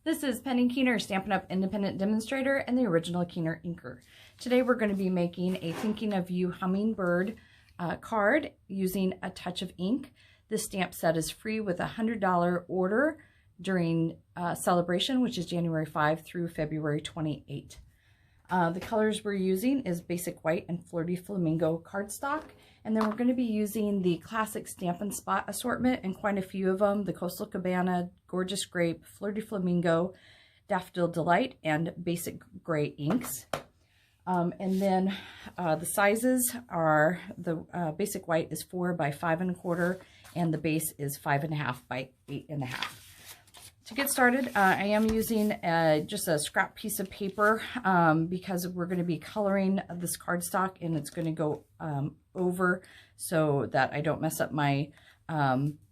This is Penny Keener, Stampin' Up! Independent Demonstrator and the original KeenerINKer. Today we're going to be making a Thinking of You Hummingbird card using a touch of ink. This stamp set is free with a $100 order during Sale-A-Bration, which is January 5 through February 28. The colors we're using is Basic White and Flirty Flamingo cardstock. And then we're going to be using the classic Stampin' Spot assortment and quite a few of them. The Coastal Cabana, Gorgeous Grape, Flirty Flamingo, Daffodil Delight, and Basic Gray inks. And then the sizes are, the Basic White is 4 by 5 1/4, and the base is 5 1/2 by 8 1/2. To get started, I am using just a scrap piece of paper because we're going to be coloring this cardstock, and it's going to go over so that I don't mess up my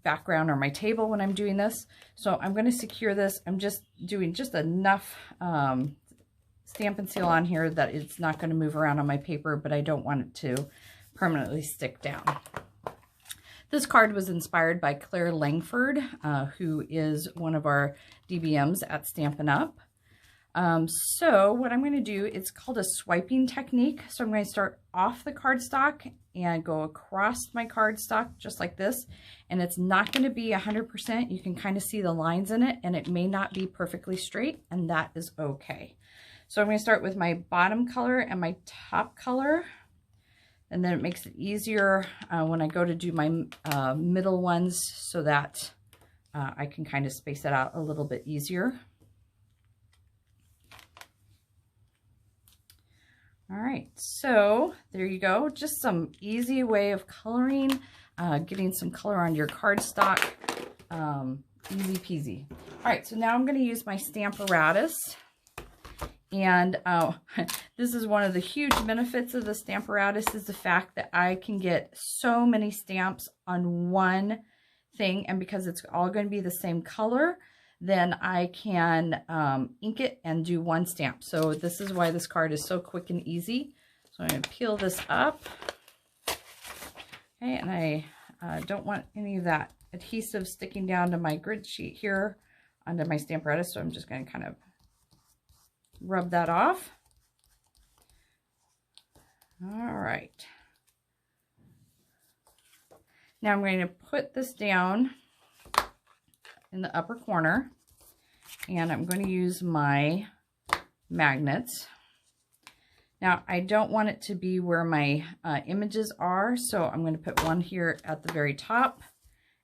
background or my table when I'm doing this. So I'm going to secure this. I'm just doing just enough Stamp and Seal on here that it's not going to move around on my paper, but I don't want it to permanently stick down. This card was inspired by Claire Langford, who is one of our DBMs at Stampin' Up! So what I'm going to do, it's called a swiping technique. So I'm going to start off the cardstock and go across my cardstock just like this. And it's not going to be 100%. You can kind of see the lines in it, and it may not be perfectly straight, and that is okay. So I'm going to start with my bottom color and my top color. And then it makes it easier when I go to do my middle ones so that I can kind of space it out a little bit easier. All right, so there you go. Just some easy way of coloring, getting some color on your cardstock. Easy peasy. All right, so now I'm going to use my Stamp-A-Ratus. And this is one of the huge benefits of the Stamp-A-Ratus, is the fact that I can get so many stamps on one thing, and because it's all going to be the same color, then I can ink it and do one stamp. So this is why this card is so quick and easy. So I'm going to peel this up. Okay, and I don't want any of that adhesive sticking down to my grid sheet here onto my Stamp-A-Ratus, so I'm just going to kind of rub that off. All right. Now I'm going to put this down in the upper corner, and I'm going to use my magnets. Now I don't want it to be where my images are, so I'm going to put one here at the very top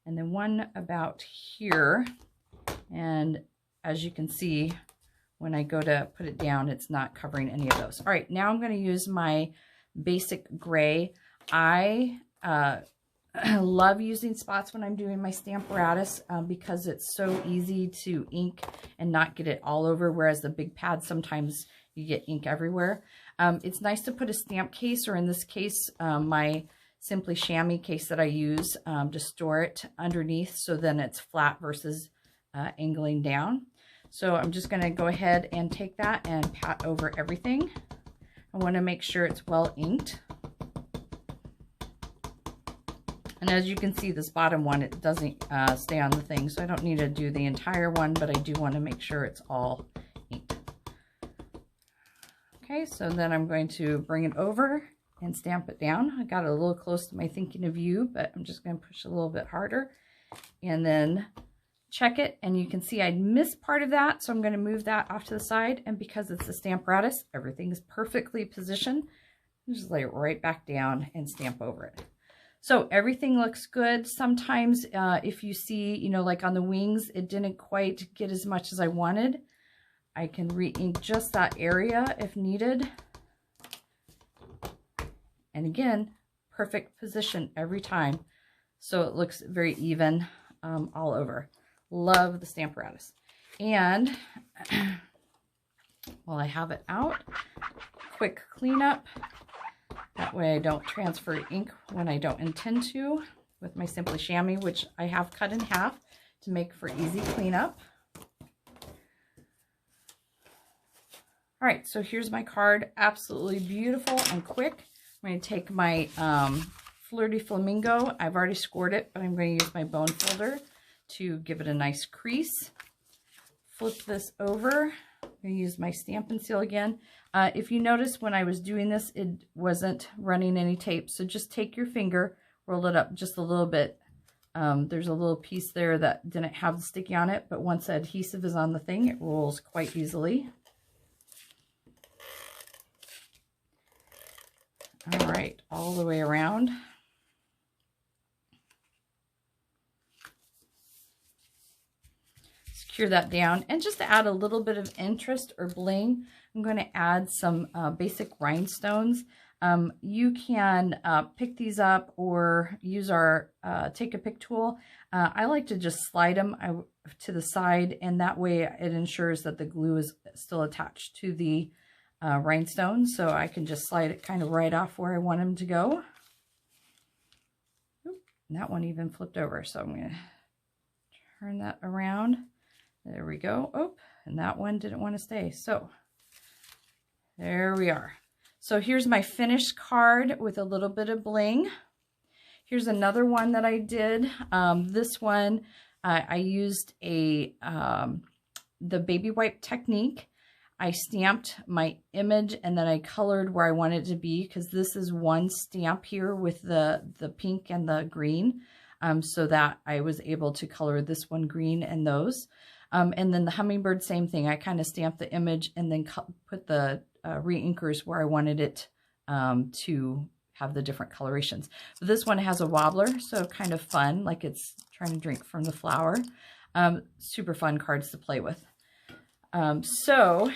and then one about here. And as you can see, when I go to put it down, it's not covering any of those. All right, now I'm going to use my Basic Gray. I love using spots when I'm doing my Stamp-A-Ratus because it's so easy to ink and not get it all over, whereas the big pads, sometimes you get ink everywhere. It's nice to put a stamp case, or in this case, my Simply Chamois case that I use to store it underneath, so then it's flat versus angling down. So I'm just going to go ahead and take that and pat over everything. I want to make sure it's well inked. And as you can see, this bottom one, it doesn't stay on the thing, so I don't need to do the entire one, but I do want to make sure it's all inked. Okay, so then I'm going to bring it over and stamp it down. I got it a little close to my Thinking of You, but I'm just going to push a little bit harder. And then check it, and you can see I missed part of that, so I'm going to move that off to the side. And because it's a Stamp-A-Ratus, everything is perfectly positioned. Just lay it right back down and stamp over it. So everything looks good. Sometimes if you see, you know, like on the wings, it didn't quite get as much as I wanted, I can re-ink just that area if needed. And again, perfect position every time, so it looks very even all over. Love the Stamp-A-Ratus. And while I have it out, quick cleanup. That way I don't transfer ink when I don't intend to with my Simply Chamois, which I have cut in half to make for easy cleanup. All right, so here's my card. Absolutely beautiful and quick. I'm going to take my Flirty Flamingo. I've already scored it, but I'm going to use my bone folder to give it a nice crease. flip this over. I'm going to use my Stampin' Seal again. If you notice when I was doing this, it wasn't running any tape. So just take your finger, roll it up just a little bit. There's a little piece there that didn't have the sticky on it, but once the adhesive is on the thing, it rolls quite easily. All right, all the way around. Secure that down, and just to add a little bit of interest or bling, I'm going to add some basic rhinestones. You can pick these up or use our take a pick tool. I like to just slide them to the side, and that way it ensures that the glue is still attached to the rhinestones, so I can just slide it kind of right off where I want them to go. Oop, and that one even flipped over, so I'm going to turn that around. There we go. Oh, and that one didn't want to stay. So there we are. So here's my finished card with a little bit of bling. Here's another one that I did. This one, I used the baby wipe technique. I stamped my image and then I colored where I wanted it to be, because this is one stamp here with the pink and the green, so that I was able to color this one green and those. And then the Hummingbird, same thing. I kind of stamped the image and then put the re-inkers where I wanted it to have the different colorations. But this one has a wobbler, so kind of fun, like it's trying to drink from the flower. Super fun cards to play with. So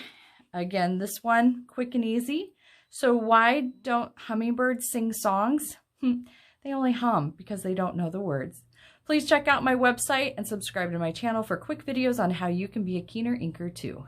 again, this one, quick and easy. So why don't hummingbirds sing songs? They only hum because they don't know the words. Please check out my website and subscribe to my channel for quick videos on how you can be a KeenerINKer too.